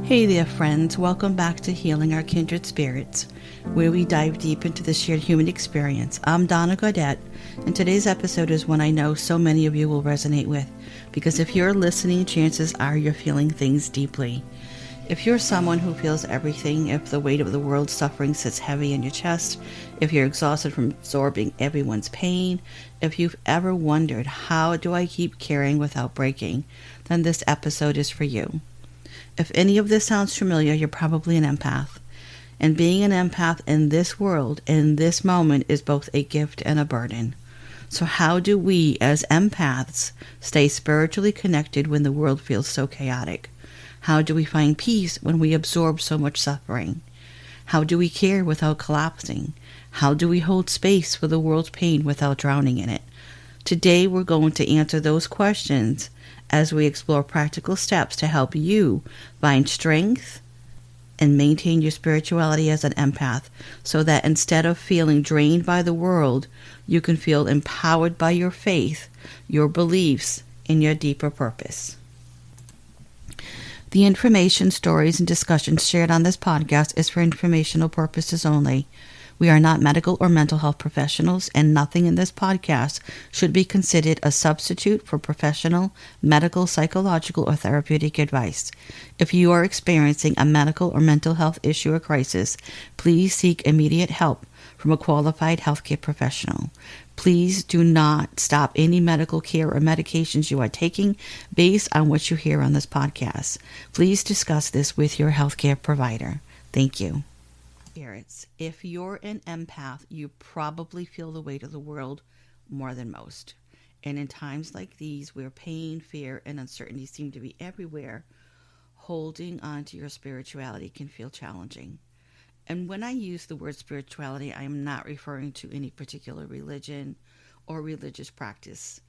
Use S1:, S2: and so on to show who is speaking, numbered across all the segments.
S1: Hey there, friends. Welcome back to Healing Our Kindred Spirits, where we dive deep into the shared human experience. I'm Donna Gaudette, and today's episode is one I know so many of you will resonate with, because if you're listening, chances are you're feeling things deeply. If you're someone who feels everything, if the weight of the world's suffering sits heavy in your chest, if you're exhausted from absorbing everyone's pain, if you've ever wondered, how do I keep caring without breaking, then this episode is for you. If any of this sounds familiar, you're probably an empath. And being an empath in this world, in this moment, is both a gift and a burden. So how do we, as empaths, stay spiritually connected when the world feels so chaotic? How do we find peace when we absorb so much suffering? How do we care without collapsing? How do we hold space for the world's pain without drowning in it? Today, we're going to answer those questions as we explore practical steps to help you find strength and maintain your spirituality as an empath, so that instead of feeling drained by the world, you can feel empowered by your faith, your beliefs, and your deeper purpose. The information, stories, and discussions shared on this podcast is for informational purposes only. We are not medical or mental health professionals, and nothing in this podcast should be considered a substitute for professional, medical, psychological, or therapeutic advice. If you are experiencing a medical or mental health issue or crisis, please seek immediate help from a qualified healthcare professional. Please do not stop any medical care or medications you are taking based on what you hear on this podcast. Please discuss this with your healthcare provider. Thank you. Spirits. If you're an empath, you probably feel the weight of the world more than most. And in times like these, where pain, fear, and uncertainty seem to be everywhere, holding on to your spirituality can feel challenging. And when I use the word spirituality, I am not referring to any particular religion or religious practice.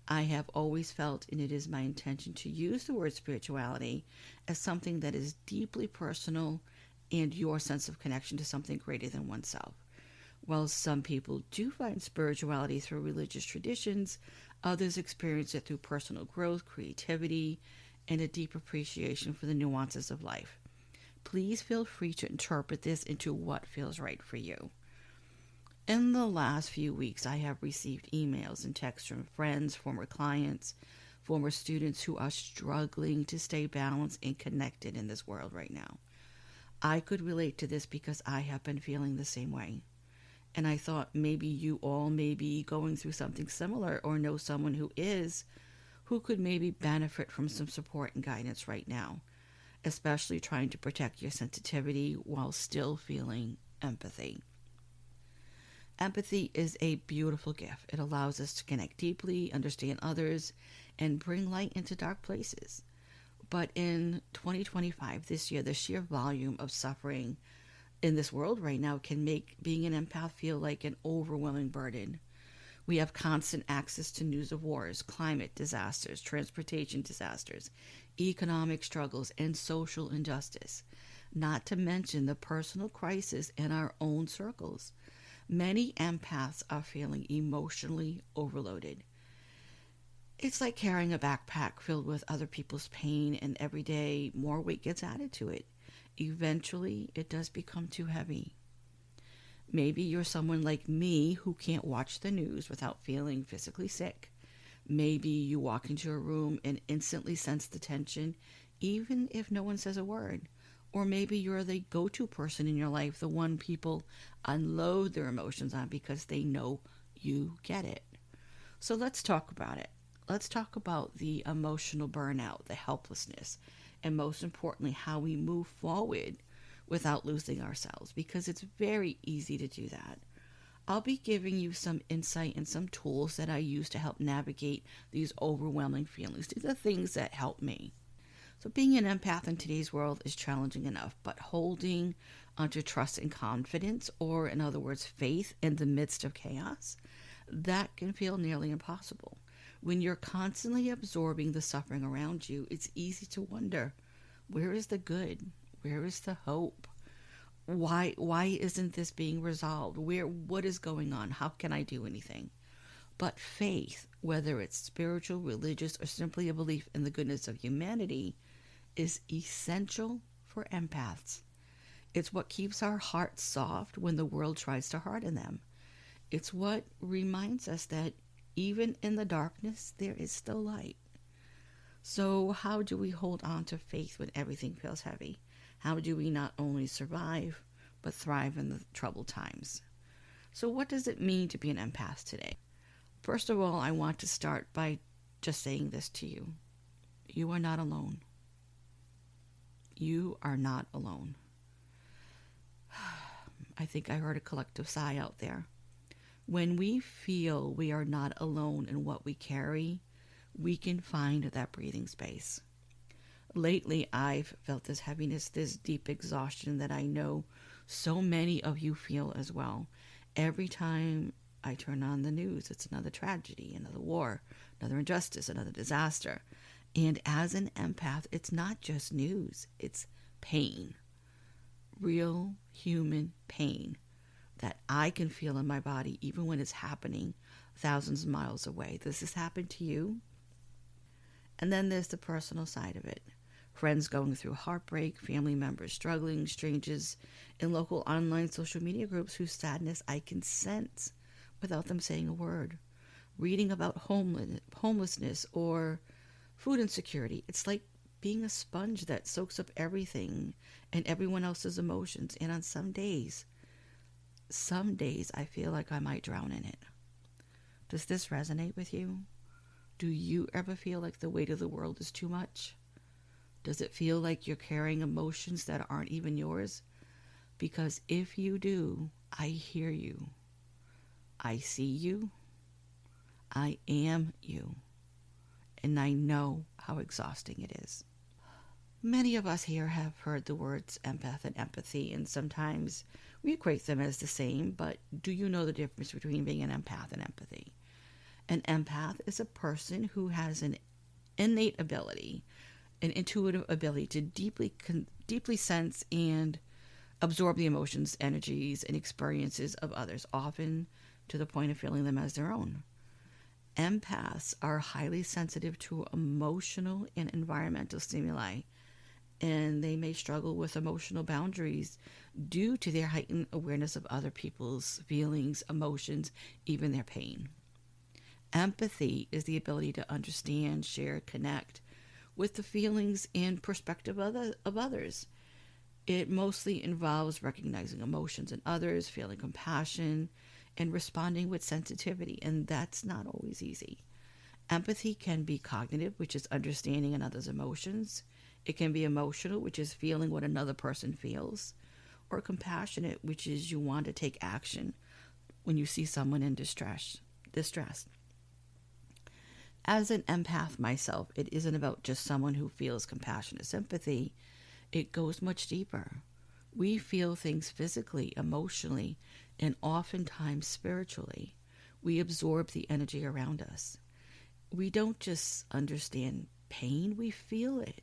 S1: I have always felt, and it is my intention, to use the word spirituality as something that is deeply personal and your sense of connection to something greater than oneself. While some people do find spirituality through religious traditions, others experience it through personal growth, creativity, and a deep appreciation for the nuances of life. Please feel free to interpret this into what feels right for you. In the last few weeks, I have received emails and texts from friends, former clients, former students who are struggling to stay balanced and connected in this world right now. I could relate to this because I have been feeling the same way. And I thought maybe you all may be going through something similar, or know someone who could maybe benefit from some support and guidance right now, especially trying to protect your sensitivity while still feeling empathy. Empathy is a beautiful gift. It allows us to connect deeply, understand others, and bring light into dark places. But in 2025, this year, the sheer volume of suffering in this world right now can make being an empath feel like an overwhelming burden. We have constant access to news of wars, climate disasters, transportation disasters, economic struggles, and social injustice, not to mention the personal crisis in our own circles. Many empaths are feeling emotionally overloaded. It's like carrying a backpack filled with other people's pain, and every day more weight gets added to it. Eventually, it does become too heavy. Maybe you're someone like me who can't watch the news without feeling physically sick. Maybe you walk into a room and instantly sense the tension, even if no one says a word. Or maybe you're the go-to person in your life, the one people unload their emotions on because they know you get it. So let's talk about it. Let's talk about the emotional burnout, the helplessness, and most importantly, how we move forward without losing ourselves, because it's very easy to do that. I'll be giving you some insight and some tools that I use to help navigate these overwhelming feelings. These are things that help me. So being an empath in today's world is challenging enough, but holding onto trust and confidence, or in other words, faith in the midst of chaos, that can feel nearly impossible. When you're constantly absorbing the suffering around you, it's easy to wonder, where is the good? Where is the hope? Why isn't this being resolved? What is going on? How can I do anything? But faith, whether it's spiritual, religious, or simply a belief in the goodness of humanity, is essential for empaths. It's what keeps our hearts soft when the world tries to harden them. It's what reminds us that even in the darkness, there is still light. So how do we hold on to faith when everything feels heavy? How do we not only survive, but thrive in the troubled times? So what does it mean to be an empath today? First of all, I want to start by just saying this to you. You are not alone. You are not alone. I think I heard a collective sigh out there. When we feel we are not alone in what we carry, we can find that breathing space. Lately, I've felt this heaviness, this deep exhaustion that I know so many of you feel as well. Every time I turn on the news, it's another tragedy, another war, another injustice, another disaster. And as an empath, it's not just news, it's pain. Real human pain that I can feel in my body even when it's happening thousands of miles away. Does this happen to you? And then there's the personal side of it. Friends going through heartbreak, family members struggling, strangers in local online social media groups whose sadness I can sense without them saying a word. Reading about homelessness or food insecurity. It's like being a sponge that soaks up everything and everyone else's emotions. And on some days I feel like I might drown in it. Does this resonate with you? Do you ever feel like the weight of the world is too much? Does it feel like you're carrying emotions that aren't even yours? Because if you do, I hear you. I see you. I am you. And I know how exhausting it is. Many of us here have heard the words empath and empathy, and sometimes we equate them as the same, but do you know the difference between being an empath and empathy? An empath is a person who has an innate ability, an intuitive ability to deeply sense and absorb the emotions, energies, and experiences of others, often to the point of feeling them as their own. Empaths are highly sensitive to emotional and environmental stimuli, and they may struggle with emotional boundaries due to their heightened awareness of other people's feelings, emotions, even their pain. Empathy is the ability to understand, share, connect with the feelings and perspective of others. It mostly involves recognizing emotions in others, feeling compassion, and responding with sensitivity, and that's not always easy. Empathy can be cognitive, which is understanding another's emotions. It can be emotional, which is feeling what another person feels, or compassionate, which is you want to take action when you see someone in distress. As an empath myself, it isn't about just someone who feels compassionate sympathy. It goes much deeper. We feel things physically, emotionally, and oftentimes spiritually. We absorb the energy around us. We don't just understand pain, we feel it.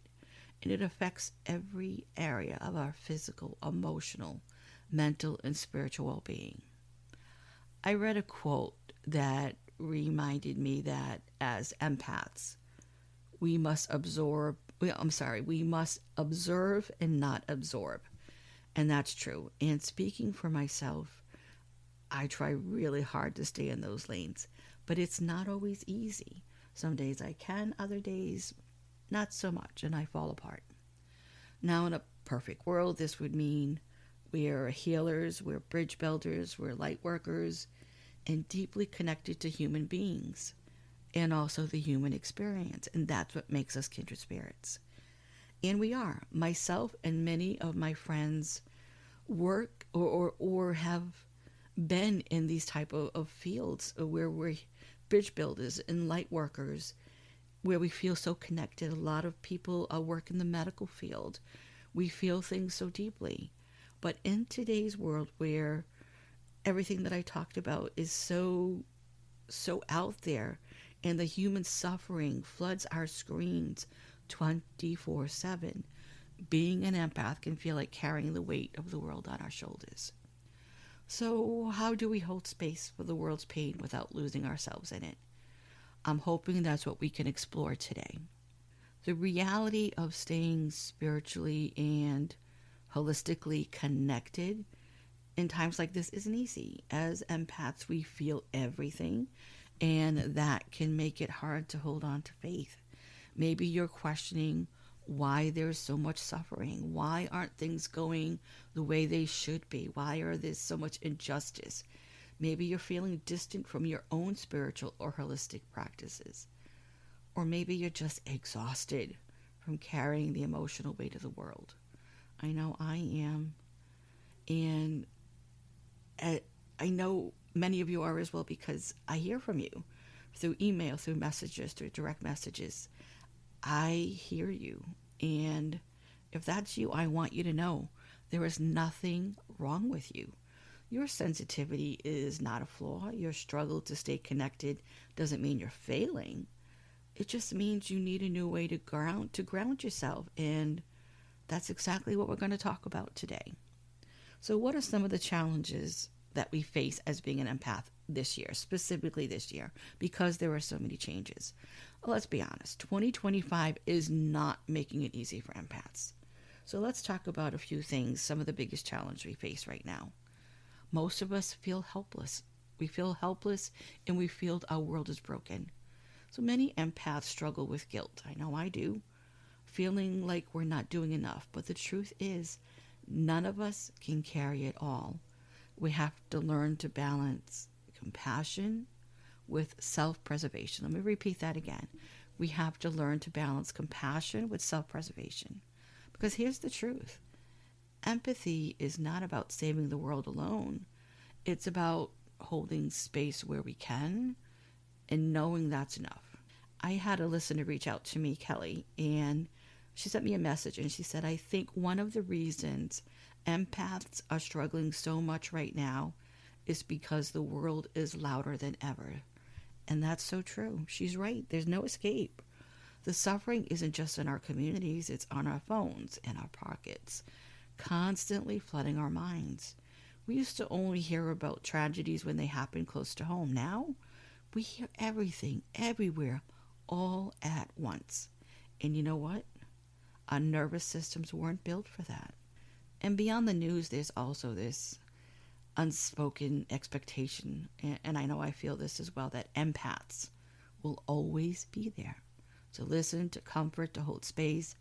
S1: And it affects every area of our physical, emotional, mental, and spiritual well-being. I read a quote that reminded me that as empaths, we must observe and not absorb. And that's true. And speaking for myself, I try really hard to stay in those lanes, but it's not always easy. Some days I can, other days not so much, and I fall apart. Now, in a perfect world, this would mean we're healers, we're bridge builders, we're light workers, and deeply connected to human beings and also the human experience. And that's what makes us kindred spirits. And we are. Myself and many of my friends work or have been in these type of fields where we're bridge builders and light workers, where we feel so connected. A lot of people work in the medical field. We feel things so deeply. But in today's world where everything that I talked about is so out there, and the human suffering floods our screens 24/7, being an empath can feel like carrying the weight of the world on our shoulders. So how do we hold space for the world's pain without losing ourselves in it? I'm hoping that's what we can explore today. The reality of staying spiritually and holistically connected in times like this isn't easy. As empaths, we feel everything, and that can make it hard to hold on to faith. Maybe you're questioning why there's so much suffering. Why aren't things going the way they should be? Why are there so much injustice? Maybe you're feeling distant from your own spiritual or holistic practices. Or maybe you're just exhausted from carrying the emotional weight of the world. I know I am. And I know many of you are as well, because I hear from you through email, through messages, through direct messages. I hear you. And if that's you, I want you to know there is nothing wrong with you. Your sensitivity is not a flaw. Your struggle to stay connected doesn't mean you're failing. It just means you need a new way to ground yourself. And that's exactly what we're going to talk about today. So what are some of the challenges that we face as being an empath this year, specifically this year, because there are so many changes? Well, let's be honest, 2025 is not making it easy for empaths. So let's talk about a few things, some of the biggest challenges we face right now. Most of us feel helpless. We feel helpless, and we feel our world is broken. So many empaths struggle with guilt. I know I do. Feeling like we're not doing enough. But the truth is, none of us can carry it all. We have to learn to balance compassion with self-preservation. Let me repeat that again. We have to learn to balance compassion with self-preservation. Because here's the truth. Empathy is not about saving the world alone. It's about holding space where we can and knowing that's enough. I had a listener reach out to me, Kelly, and she sent me a message, and she said, I think one of the reasons empaths are struggling so much right now is because the world is louder than ever. And that's so true. She's right. There's no escape. The suffering isn't just in our communities, it's on our phones, in our pockets, constantly flooding our minds. We used to only hear about tragedies when they happen close to home. Now, we hear everything, everywhere, all at once. And you know what? Our nervous systems weren't built for that. And beyond the news, there's also this unspoken expectation, and I know I feel this as well, that empaths will always be there to listen, to comfort, to hold space.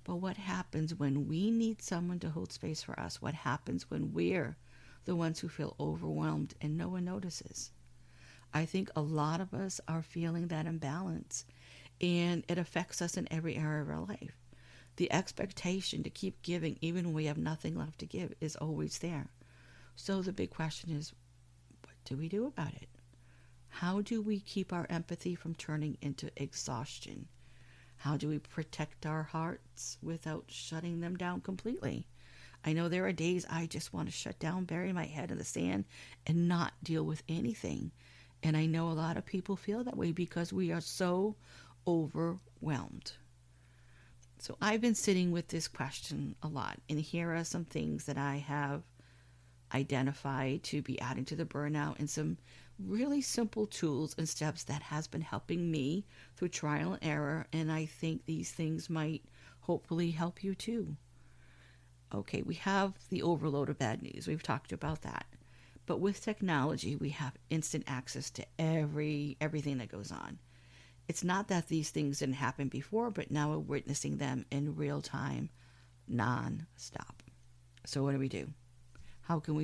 S1: But what happens when we need someone to hold space for us? What happens when we're the ones who feel overwhelmed and no one notices? I think a lot of us are feeling that imbalance, and it affects us in every area of our life. The expectation to keep giving even when we have nothing left to give is always there. So the big question is, what do we do about it? How do we keep our empathy from turning into exhaustion? How do we protect our hearts without shutting them down completely? I know there are days I just want to shut down, bury my head in the sand, and not deal with anything. And I know a lot of people feel that way because we are so overwhelmed. So I've been sitting with this question a lot, and here are some things that I have identified to be adding to the burnout, and some really simple tools and steps that has been helping me through trial and error, and I think these things might hopefully help you too. Okay, we have the overload of bad news. We've talked about that. But with technology, we have instant access to everything that goes on. It's not that these things didn't happen before, but now we're witnessing them in real time, non-stop. So what do we do? How can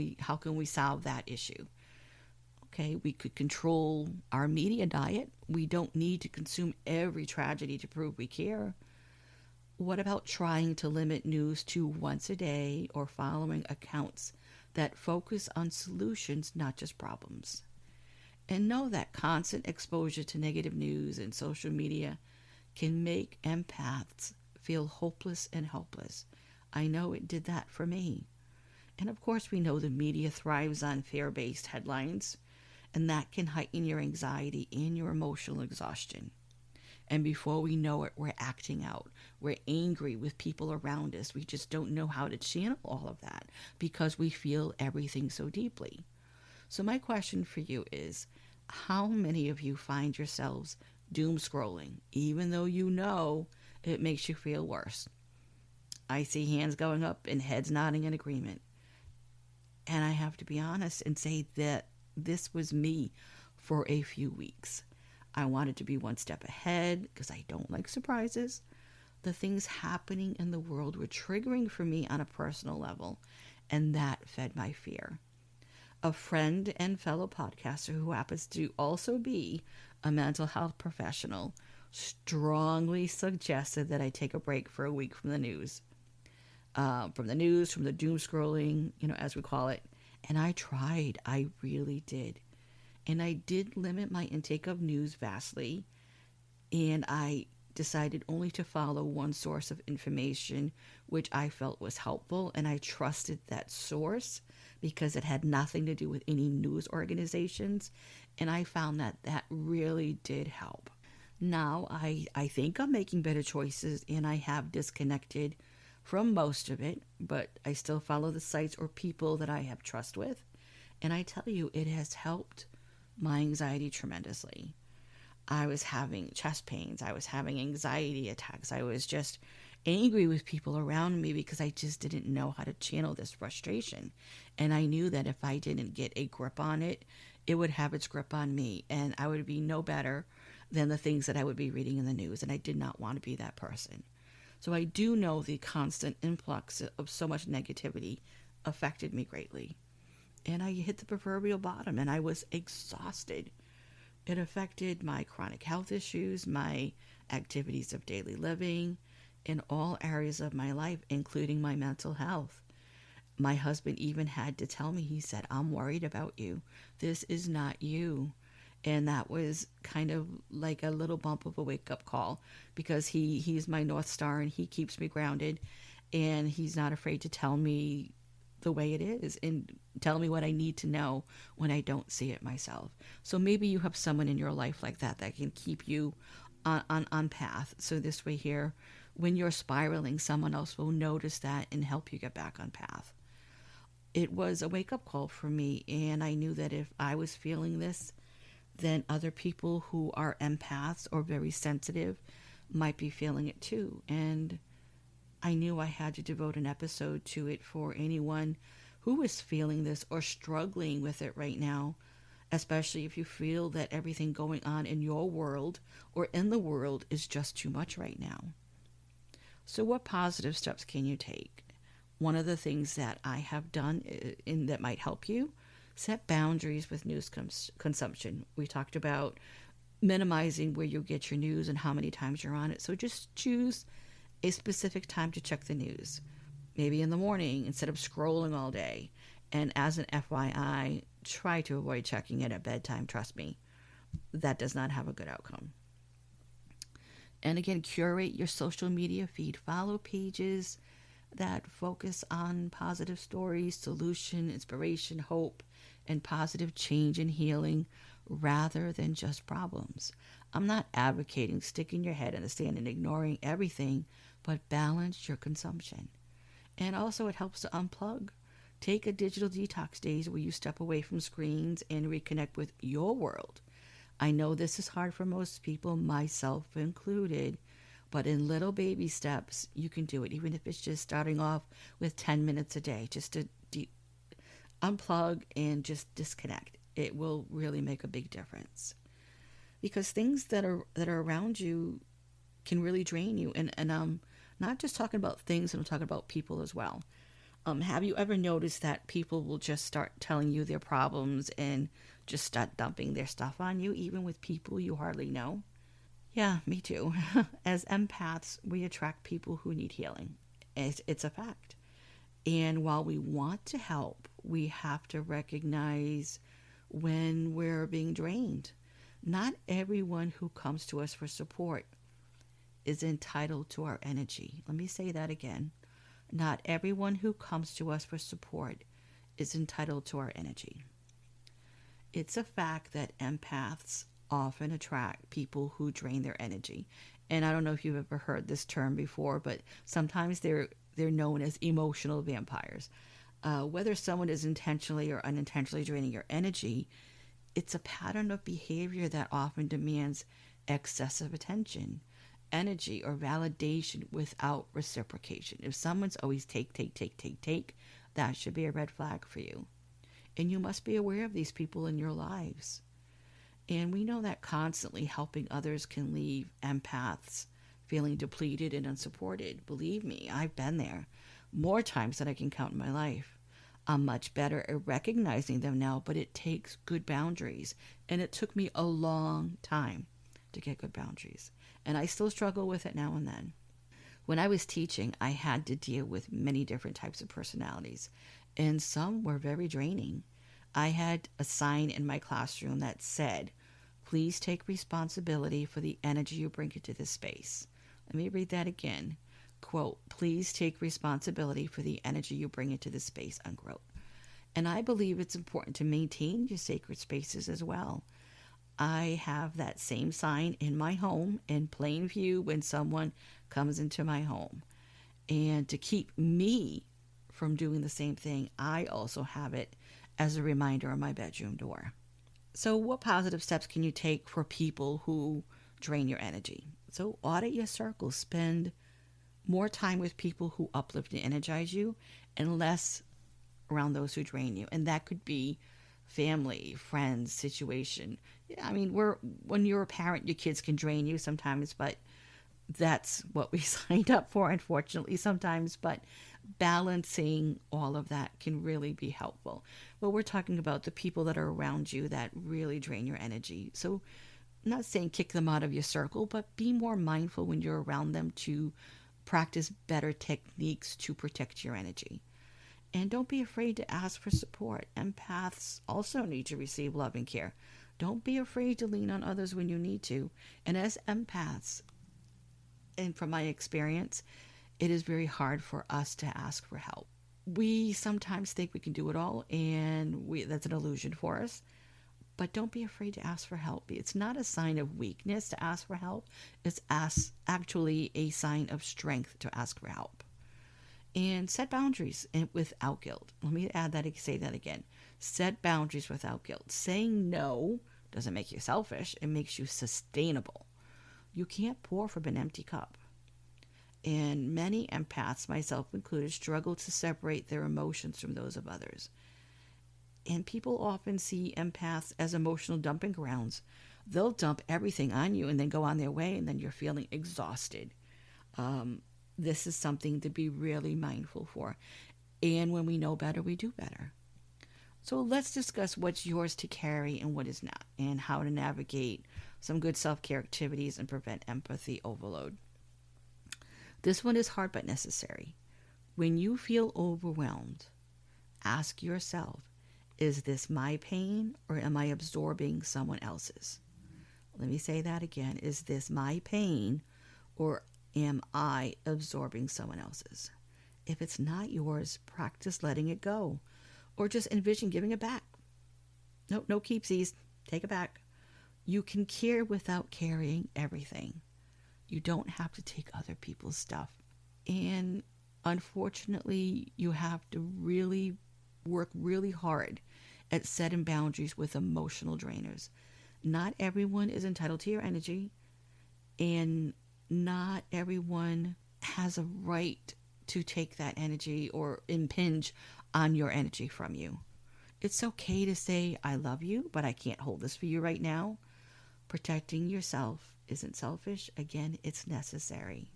S1: we solve that issue? Okay, we could control our media diet. We don't need to consume every tragedy to prove we care. What about trying to limit news to once a day, or following accounts that focus on solutions, not just problems? And know that constant exposure to negative news and social media can make empaths feel hopeless and helpless. I know it did that for me. And of course, we know the media thrives on fear-based headlines, and that can heighten your anxiety and your emotional exhaustion. And before we know it, we're acting out. We're angry with people around us. We just don't know how to channel all of that because we feel everything so deeply. So my question for you is, how many of you find yourselves doom scrolling, even though you know it makes you feel worse? I see hands going up and heads nodding in agreement. And I have to be honest and say that this was me for a few weeks. I wanted to be one step ahead because I don't like surprises. The things happening in the world were triggering for me on a personal level, and that fed my fear. A friend and fellow podcaster who happens to also be a mental health professional strongly suggested that I take a break for a week from the news. From the doom scrolling, as we call it. And I tried. I really did. And I did limit my intake of news vastly. And I decided only to follow one source of information which I felt was helpful, and I trusted that source because it had nothing to do with any news organizations, and I found that really did help. Now I think I'm making better choices, and I have disconnected from most of it, but I still follow the sites or people that I have trust with, and I tell you, it has helped my anxiety tremendously. I was having chest pains. I was having anxiety attacks. I was just angry with people around me because I just didn't know how to channel this frustration. And I knew that if I didn't get a grip on it, it would have its grip on me. And I would be no better than the things that I would be reading in the news. And I did not want to be that person. So I do know the constant influx of so much negativity affected me greatly. And I hit the proverbial bottom and I was exhausted. It affected my chronic health issues, my activities of daily living, in all areas of my life, including my mental health. My husband even had to tell me, he said, I'm worried about you. This is not you. And that was kind of like a little bump of a wake-up call because he's my North Star and he keeps me grounded and he's not afraid to tell me the way it is and tell me what I need to know when I don't see it myself. So maybe you have someone in your life like that can keep you on path. So this way here, when you're spiraling, someone else will notice that and help you get back on path. It was a wake-up call for me, and I knew that if I was feeling this, then other people who are empaths or very sensitive might be feeling it too. And I knew I had to devote an episode to it for anyone who is feeling this or struggling with it right now, especially if you feel that everything going on in your world or in the world is just too much right now. So what positive steps can you take? One of the things that I have done and that might help you, set boundaries with news consumption. We talked about minimizing where you get your news and how many times you're on it. So just choose a specific time to check the news, maybe in the morning instead of scrolling all day. And as an FYI, try to avoid checking it at bedtime. Trust me, that does not have a good outcome. And again, curate your social media feed. Follow pages that focus on positive stories, solution, inspiration, hope, and positive change and healing rather than just problems. I'm not advocating sticking your head in the sand and ignoring everything, but balance your consumption. And also it helps to unplug. Take a digital detox days where you step away from screens and reconnect with your world. I know this is hard for most people, myself included, but in little baby steps, you can do it, even if it's just starting off with 10 minutes a day, just to unplug and just disconnect. It will really make a big difference. Because things that are around you can really drain you. And I'm not just talking about things, I'm talking about people as well. Have you ever noticed that people will just start telling you their problems and just start dumping their stuff on you, even with people you hardly know? Yeah, me too. As empaths, we attract people who need healing. It's a fact. And while we want to help, we have to recognize when we're being drained. Not everyone who comes to us for support is entitled to our energy. Let me say that again. Not everyone who comes to us for support is entitled to our energy. It's a fact that empaths often attract people who drain their energy. And I don't know if you've ever heard this term before, but sometimes they're known as emotional vampires. Whether someone is intentionally or unintentionally draining your energy, it's a pattern of behavior that often demands excessive attention. energy or validation without reciprocation. If someone's always take, that should be a red flag for you. And you must be aware of these people in your lives. And we know that constantly helping others can leave empaths feeling depleted and unsupported. Believe me, I've been there more times than I can count in my life. I'm much better at recognizing them now, but it takes good boundaries. And it took me a long time to get good boundaries. And I still struggle with it now and then. When I was teaching, I had to deal with many different types of personalities, and some were very draining. I had a sign in my classroom that said, "Please take responsibility for the energy you bring into this space." Let me read that again. Quote, "Please take responsibility for the energy you bring into this space," unquote. And I believe it's important to maintain your sacred spaces as well. I have that same sign in my home in plain view when someone comes into my home. And to keep me from doing the same thing, I also have it as a reminder on my bedroom door. So what positive steps can you take for people who drain your energy? So audit your circle. Spend more time with people who uplift and energize you and less around those who drain you. And that could be family, friends, situation. Yeah, I mean, when you're a parent, your kids can drain you sometimes, but that's what we signed up for, unfortunately, sometimes. But balancing all of that can really be helpful. Well, we're talking about the people that are around you that really drain your energy. So I'm not saying kick them out of your circle, but be more mindful when you're around them to practice better techniques to protect your energy. And don't be afraid to ask for support. Empaths also need to receive love and care. Don't be afraid to lean on others when you need to. And as empaths, and from my experience, it is very hard for us to ask for help. We sometimes think we can do it all, and that's an illusion for us. But don't be afraid to ask for help. It's not a sign of weakness to ask for help. It's actually a sign of strength to ask for help. And set boundaries without guilt. Let me say that again. Set boundaries without guilt. Saying no doesn't make you selfish. It makes you sustainable. You can't pour from an empty cup. And many empaths, myself included, struggle to separate their emotions from those of others. And people often see empaths as emotional dumping grounds. They'll dump everything on you and then go on their way, and then you're feeling exhausted. This is something to be really mindful for. And when we know better, we do better. So let's discuss what's yours to carry and what is not, and how to navigate some good self-care activities and prevent empathy overload. This one is hard but necessary. When you feel overwhelmed, ask yourself, is this my pain or am I absorbing someone else's? Let me say that again. Is this my pain or am I absorbing someone else's? If it's not yours, practice letting it go. Or just envision giving it back. No keepsies. Take it back. You can care without carrying everything. You don't have to take other people's stuff. And unfortunately, you have to really work really hard at setting boundaries with emotional drainers. Not everyone is entitled to your energy, and not everyone has a right to take that energy or impinge on your energy from you. It's okay to say, I love you, but I can't hold this for you right now. Protecting yourself isn't selfish. Again, it's necessary.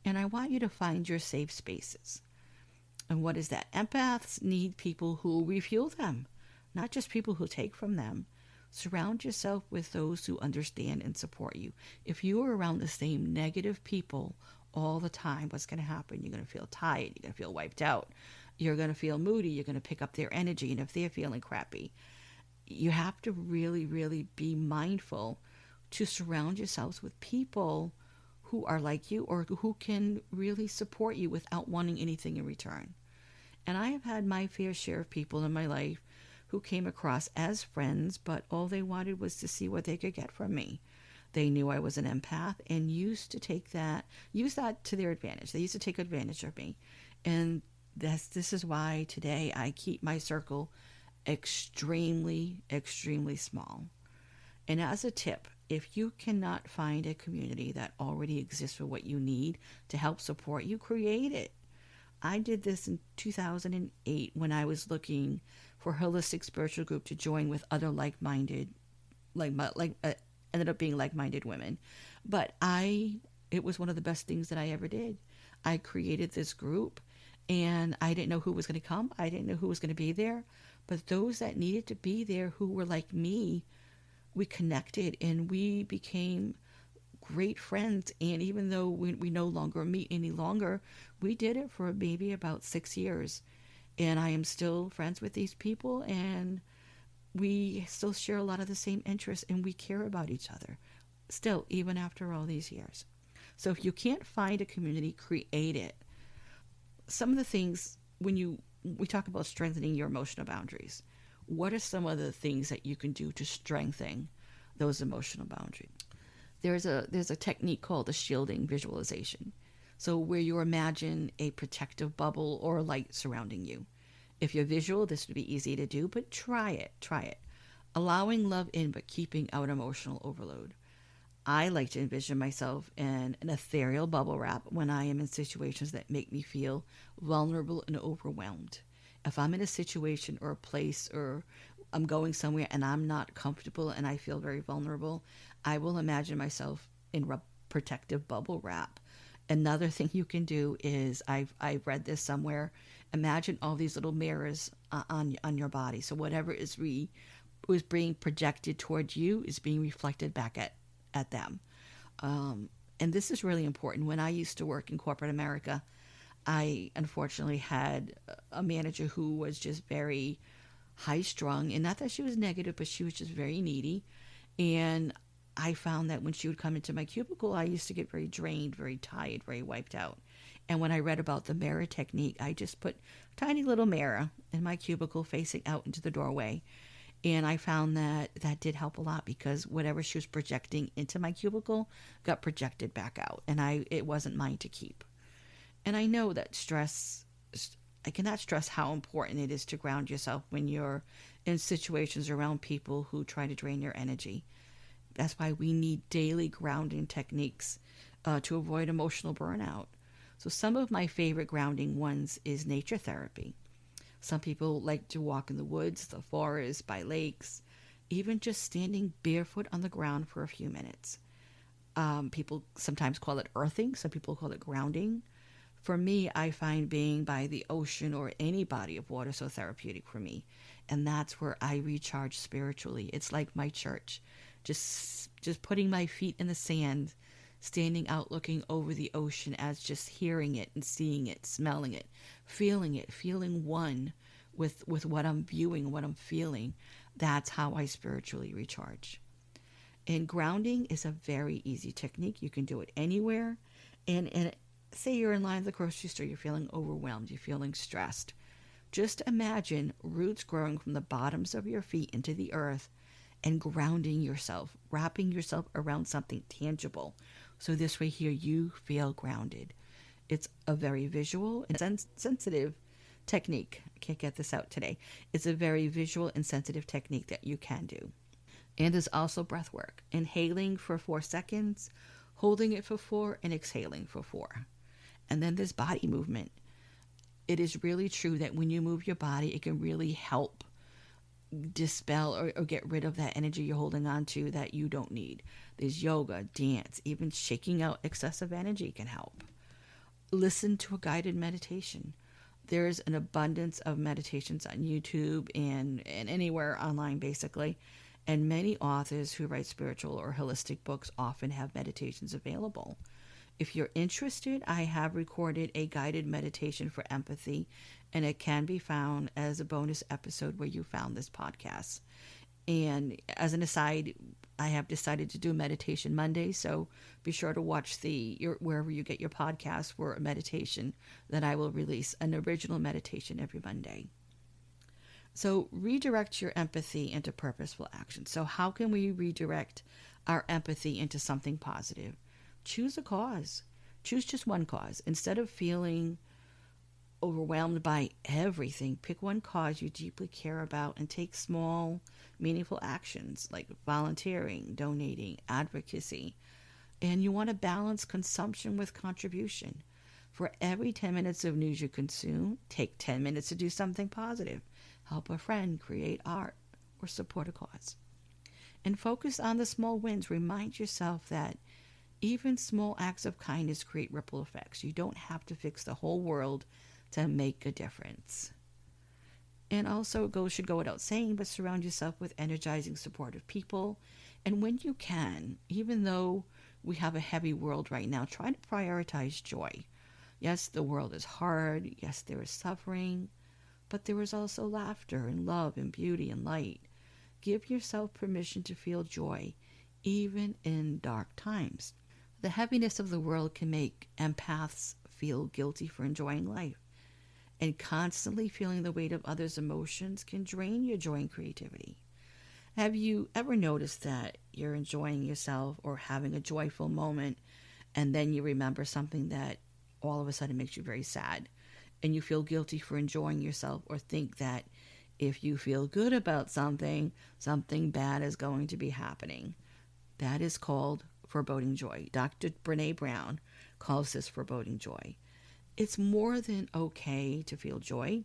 S1: And I want you to find your safe spaces. And what is that? Empaths need people who refuel them, not just people who take from them. Surround yourself with those who understand and support you. If you are around the same negative people all the time, what's going to happen? You're going to feel tired. You're going to feel wiped out. You're going to feel moody. You're going to pick up their energy. And if they're feeling crappy, you have to really, really be mindful to surround yourselves with people who are like you or who can really support you without wanting anything in return. And I have had my fair share of people in my life who came across as friends, but all they wanted was to see what they could get from me. They knew I was an empath and use that to their advantage. They used to take advantage of me. And this is why today I keep my circle extremely, extremely small. And as a tip, if you cannot find a community that already exists for what you need to help support you, create it. I did this in 2008 when I was looking for a holistic spiritual group to join with other like-minded, ended up being like-minded women. But it was one of the best things that I ever did. I created this group, and I didn't know who was going to come. I didn't know who was going to be there. But those that needed to be there who were like me, we connected and we became great friends. And even though we no longer meet any longer, we did it for maybe about 6 years. And I am still friends with these people, and we still share a lot of the same interests, and we care about each other still, even after all these years. So if you can't find a community, create it. Some of the things, we talk about strengthening your emotional boundaries. What are some of the things that you can do to strengthen those emotional boundaries? There's a technique called the shielding visualization. So where you imagine a protective bubble or light surrounding you. If you're visual, this would be easy to do, but try it. Allowing love in, but keeping out emotional overload. I like to envision myself in an ethereal bubble wrap when I am in situations that make me feel vulnerable and overwhelmed. If I'm in a situation or a place, or I'm going somewhere and I'm not comfortable and I feel very vulnerable, I will imagine myself in a protective bubble wrap. Another thing you can do is, I've read this somewhere, imagine all these little mirrors on your body. So whatever was being projected towards you is being reflected back at them. And this is really important. When I used to work in corporate America, I unfortunately had a manager who was just very high strung, and not that she was negative, but she was just very needy. And I found that when she would come into my cubicle, I used to get very drained, very tired, very wiped out. And when I read about the mirror technique, I just put a tiny little mirror in my cubicle facing out into the doorway. And I found that did help a lot, because whatever she was projecting into my cubicle got projected back out, and it wasn't mine to keep. And I know that I cannot stress how important it is to ground yourself when you're in situations around people who try to drain your energy. That's why we need daily grounding techniques to avoid emotional burnout. So some of my favorite grounding ones is nature therapy. Some people like to walk in the woods, the forest, by lakes, even just standing barefoot on the ground for a few minutes. People sometimes call it earthing. Some people call it grounding. For me, I find being by the ocean or any body of water so therapeutic for me. And that's where I recharge spiritually. It's like my church. Just putting my feet in the sand, standing out looking over the ocean, as just hearing it and seeing it, smelling it, feeling one with what I'm viewing, what I'm feeling. That's how I spiritually recharge. And grounding is a very easy technique. You can do it anywhere. And say you're in line at the grocery store, you're feeling overwhelmed, you're feeling stressed. Just imagine roots growing from the bottoms of your feet into the earth and grounding yourself, wrapping yourself around something tangible. So this way here you feel grounded. It's a very visual and sensitive technique. I can't get this out today. It's a very visual and sensitive technique that you can do. And there's also breath work. Inhaling for 4 seconds, holding it for 4, and exhaling for 4. And then there's body movement. It is really true that when you move your body, it can really help dispel or get rid of that energy you're holding on to that you don't need. There's yoga, dance, even shaking out excessive energy can help. Listen to a guided meditation. There's an abundance of meditations on YouTube and anywhere online, basically. And many authors who write spiritual or holistic books often have meditations available. If you're interested, I have recorded a guided meditation for empathy, and it can be found as a bonus episode where you found this podcast. And as an aside, I have decided to do Meditation Monday, so be sure to watch wherever you get your podcast for a meditation that I will release, an original meditation every Monday. So redirect your empathy into purposeful action. So how can we redirect our empathy into something positive? Choose a cause. Choose just one cause. Instead of feeling overwhelmed by everything, pick one cause you deeply care about and take small, meaningful actions like volunteering, donating, advocacy. And you want to balance consumption with contribution. For every 10 minutes of news you consume, take 10 minutes to do something positive. Help a friend, create art, or support a cause. And focus on the small wins. Remind yourself that even small acts of kindness create ripple effects. You don't have to fix the whole world to make a difference. And also, it should go without saying, but surround yourself with energizing, supportive people. And when you can, even though we have a heavy world right now, try to prioritize joy. Yes, the world is hard. Yes, there is suffering. But there is also laughter and love and beauty and light. Give yourself permission to feel joy, even in dark times. The heaviness of the world can make empaths feel guilty for enjoying life. And constantly feeling the weight of others' emotions can drain your joy and creativity. Have you ever noticed that you're enjoying yourself or having a joyful moment, and then you remember something that all of a sudden makes you very sad, and you feel guilty for enjoying yourself, or think that if you feel good about something, something bad is going to be happening? That is called foreboding joy. Dr. Brené Brown calls this foreboding joy. It's more than okay to feel joy.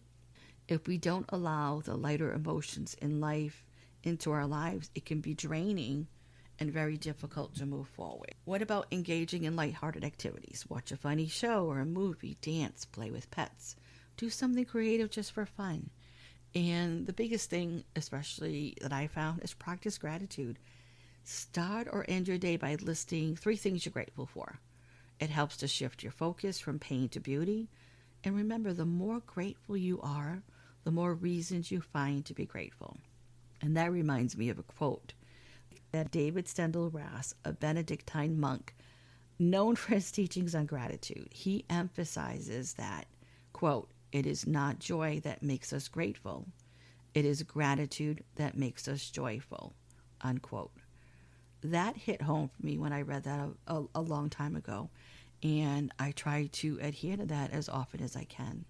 S1: If we don't allow the lighter emotions in life into our lives, it can be draining and very difficult to move forward. What about engaging in lighthearted activities? Watch a funny show or a movie, dance, play with pets. Do something creative just for fun. And the biggest thing, especially that I found, is practice gratitude. Start or end your day by listing 3 things you're grateful for. It helps to shift your focus from pain to beauty. And remember, the more grateful you are, the more reasons you find to be grateful. And that reminds me of a quote that David Steindl-Rast, a Benedictine monk known for his teachings on gratitude, he emphasizes that, quote, "It is not joy that makes us grateful. It is gratitude that makes us joyful," unquote. That hit home for me when I read that a long time ago, and I try to adhere to that as often as I can.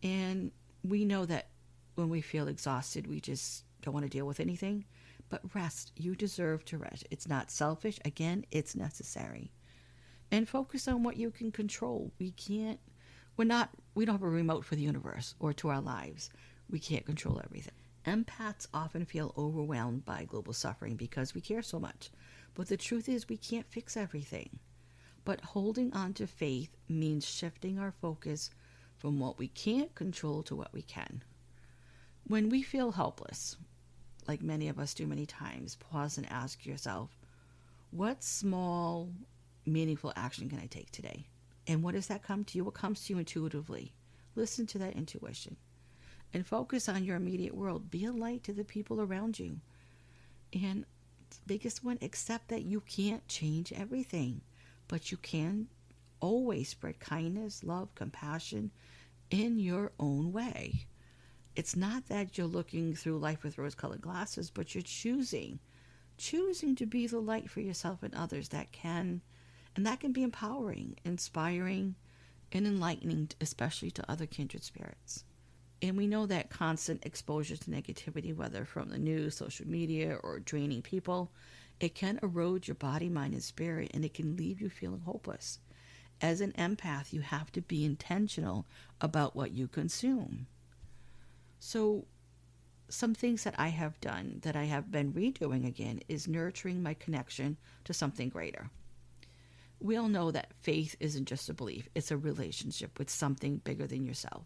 S1: And we know that when we feel exhausted, we just don't want to deal with anything. But rest. You deserve to rest. It's not selfish. Again, it's necessary. And focus on what you can control. We don't have a remote for the universe or to our lives. We can't control everything. Empaths often feel overwhelmed by global suffering because we care so much. But the truth is, we can't fix everything. But holding on to faith means shifting our focus from what we can't control to what we can. When we feel helpless, like many of us do many times, pause and ask yourself, what small, meaningful action can I take today? And what does that come to you? What comes to you intuitively? Listen to that intuition. And focus on your immediate world. Be a light to the people around you. And the biggest one, accept that you can't change everything, but you can always spread kindness, love, compassion in your own way. It's not that you're looking through life with rose-colored glasses, but you're choosing to be the light for yourself and others. That can be empowering, inspiring, and enlightening, especially to other kindred spirits. And we know that constant exposure to negativity, whether from the news, social media, or draining people, it can erode your body, mind, and spirit, and it can leave you feeling hopeless. As an empath, you have to be intentional about what you consume. So some things that I have done, that I have been redoing again, is nurturing my connection to something greater. We all know that faith isn't just a belief, it's a relationship with something bigger than yourself.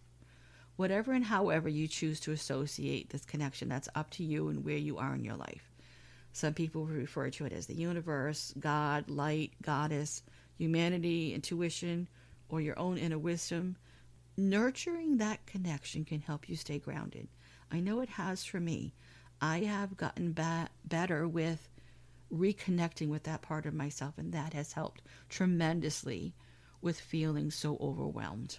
S1: Whatever and however you choose to associate this connection, that's up to you and where you are in your life. Some people refer to it as the universe, God, light, goddess, humanity, intuition, or your own inner wisdom. Nurturing that connection can help you stay grounded. I know it has for me. I have gotten better with reconnecting with that part of myself, and that has helped tremendously with feeling so overwhelmed.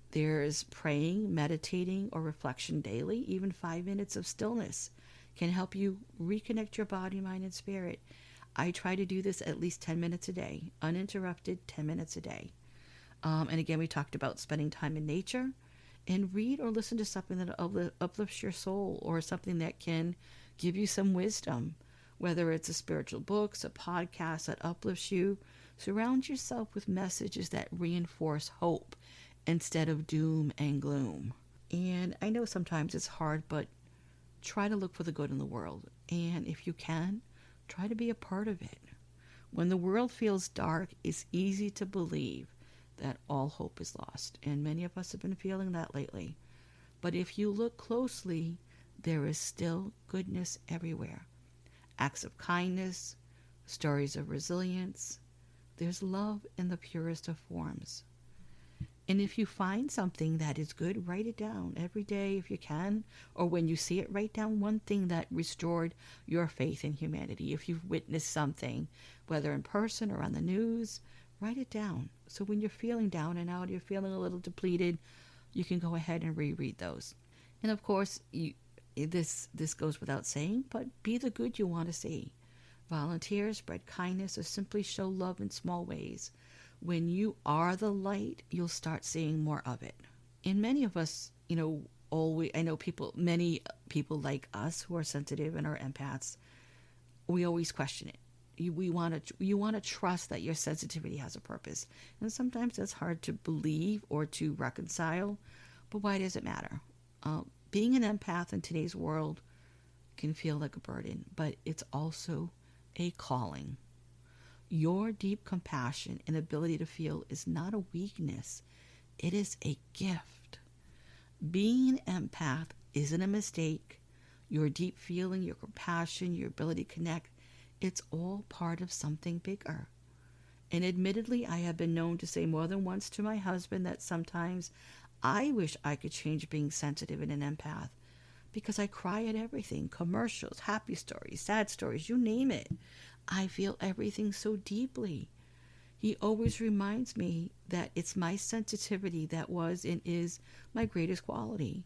S1: There's praying, meditating, or reflection daily. Even 5 minutes of stillness can help you reconnect your body, mind, and spirit. I try to do this at least 10 minutes a day, uninterrupted 10 minutes a day. And again, we talked about spending time in nature, and read or listen to something that uplifts your soul, or something that can give you some wisdom, whether it's a spiritual books, a podcast that uplifts you. Surround yourself with messages that reinforce hope instead of doom and gloom. And I know sometimes it's hard, but try to look for the good in the world. And if you can, try to be a part of it. When the world feels dark, it's easy to believe that all hope is lost. And many of us have been feeling that lately. But if you look closely, there is still goodness everywhere. Acts of kindness, stories of resilience. There's love in the purest of forms. And if you find something that is good, write it down every day if you can. Or when you see it, write down one thing that restored your faith in humanity. If you've witnessed something, whether in person or on the news, write it down. So when you're feeling down and out, you're feeling a little depleted, you can go ahead and reread those. And of course, this goes without saying, but be the good you want to see. Volunteer, spread kindness, or simply show love in small ways. When you are the light, you'll start seeing more of it. And many of us, I know many people like us who are sensitive and are empaths, we always question it. You want to trust that your sensitivity has a purpose. And sometimes that's hard to believe or to reconcile, but why does it matter? Being an empath in today's world can feel like a burden, but it's also a calling. Your deep compassion and ability to feel is not a weakness. It is a gift. Being an empath isn't a mistake. Your deep feeling, your compassion, your ability to connect, it's all part of something bigger. And admittedly, I have been known to say more than once to my husband that sometimes I wish I could change being sensitive and an empath, because I cry at everything. Commercials, happy stories, sad stories, you name it. I feel everything so deeply. He always reminds me that it's my sensitivity that was and is my greatest quality.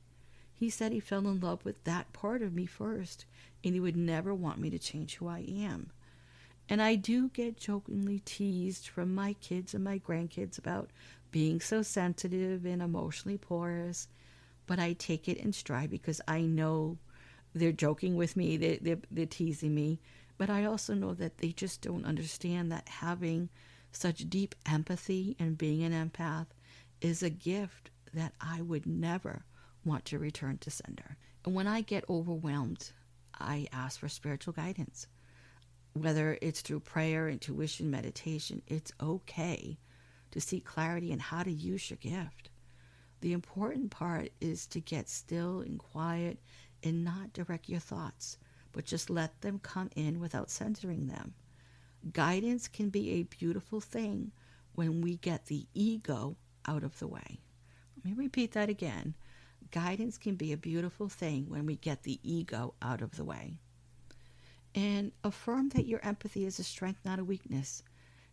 S1: He said he fell in love with that part of me first, and he would never want me to change who I am. And I do get jokingly teased from my kids and my grandkids about being so sensitive and emotionally porous, but I take it in stride because I know they're joking with me, they're teasing me, but I also know that they just don't understand that having such deep empathy and being an empath is a gift that I would never want to return to sender. And when I get overwhelmed, I ask for spiritual guidance. Whether it's through prayer, intuition, meditation, it's okay to seek clarity in how to use your gift. The important part is to get still and quiet and not direct your thoughts, but just let them come in without censoring them. Guidance can be a beautiful thing when we get the ego out of the way. Let me repeat that again. Guidance can be a beautiful thing when we get the ego out of the way. And affirm that your empathy is a strength, not a weakness.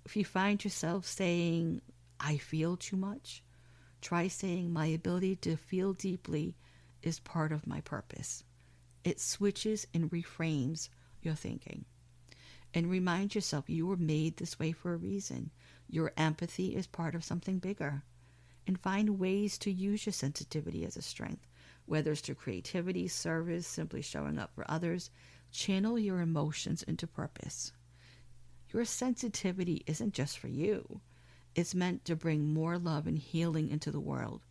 S1: If you find yourself saying, I feel too much, try saying, my ability to feel deeply is part of my purpose. It switches and reframes your thinking. And remind yourself you were made this way for a reason. Your empathy is part of something bigger. And find ways to use your sensitivity as a strength, whether it's through creativity, service, simply showing up for others. Channel your emotions into purpose. Your sensitivity isn't just for you. It's meant to bring more love and healing into the world.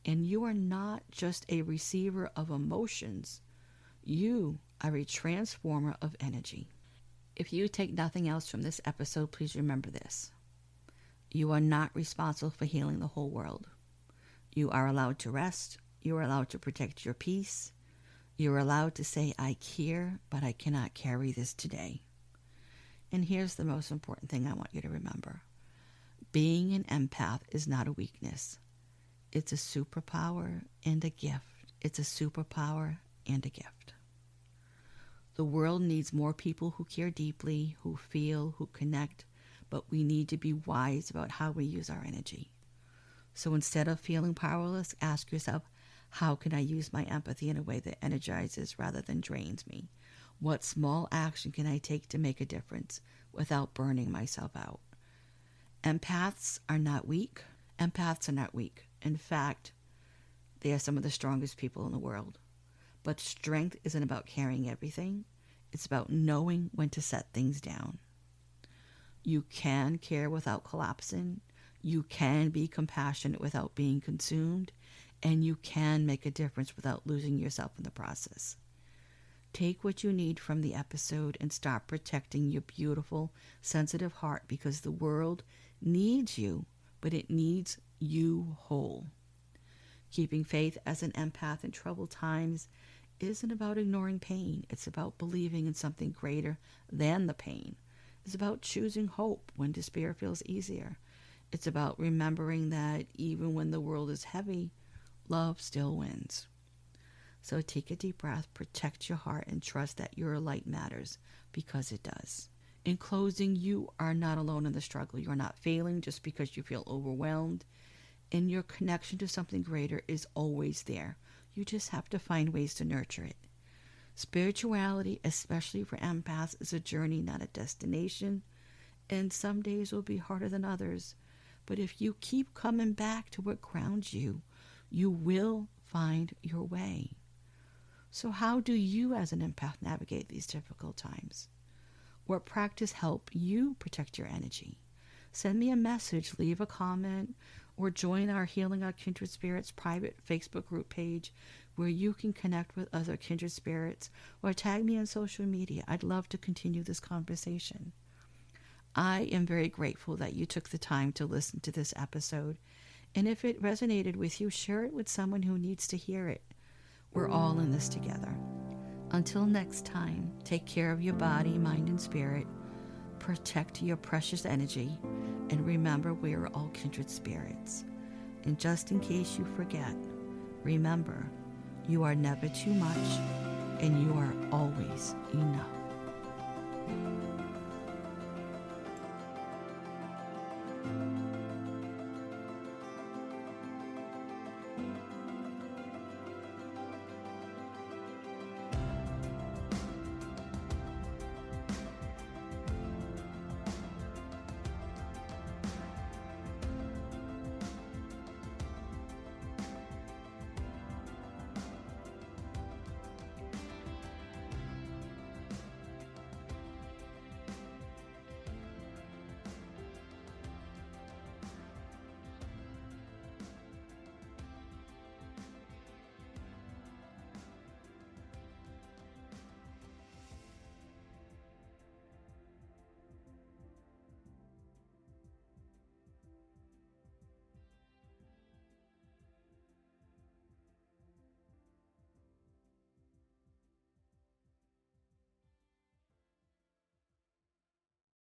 S1: And you are not just a receiver of emotions. You are a transformer of energy. If you take nothing else from this episode, please remember this. You are not responsible for healing the whole world. You are allowed to rest. You are allowed to protect your peace. You are allowed to say, I care, but I cannot carry this today. And here's the most important thing I want you to remember. Being an empath is not a weakness. It's a superpower and a gift. It's a superpower and a gift. The world needs more people who care deeply, who feel, who connect, but we need to be wise about how we use our energy. So instead of feeling powerless, ask yourself, how can I use my empathy in a way that energizes rather than drains me? What small action can I take to make a difference without burning myself out? Empaths are not weak. Empaths are not weak. In fact, they are some of the strongest people in the world. But strength isn't about carrying everything. It's about knowing when to set things down. You can care without collapsing. You can be compassionate without being consumed. And you can make a difference without losing yourself in the process. Take what you need from the episode and start protecting your beautiful, sensitive heart, because the world needs you, but it needs you whole. Keeping faith as an empath in troubled times isn't about ignoring pain. It's about believing in something greater than the pain. It's about choosing hope when despair feels easier. It's about remembering that even when the world is heavy, love still wins. So take a deep breath, protect your heart, and trust that your light matters, because it does. In closing, you are not alone in the struggle. You are not failing just because you feel overwhelmed. And your connection to something greater is always there. You just have to find ways to nurture it. Spirituality, especially for empaths, is a journey, not a destination. And some days will be harder than others. But if you keep coming back to what grounds you, you will find your way. So how do you as an empath navigate these difficult times? What practice help you protect your energy? Send me a message, leave a comment, or join our Healing Our Kindred Spirits private Facebook group page where you can connect with other kindred spirits, or tag me on social media. I'd love to continue this conversation. I am very grateful that you took the time to listen to this episode, and if it resonated with you, share it with someone who needs to hear it. We're all in this together. Until next time, take care of your body, mind, and spirit. Protect your precious energy, and remember we are all kindred spirits. And just in case you forget, remember, you are never too much, and you are always enough.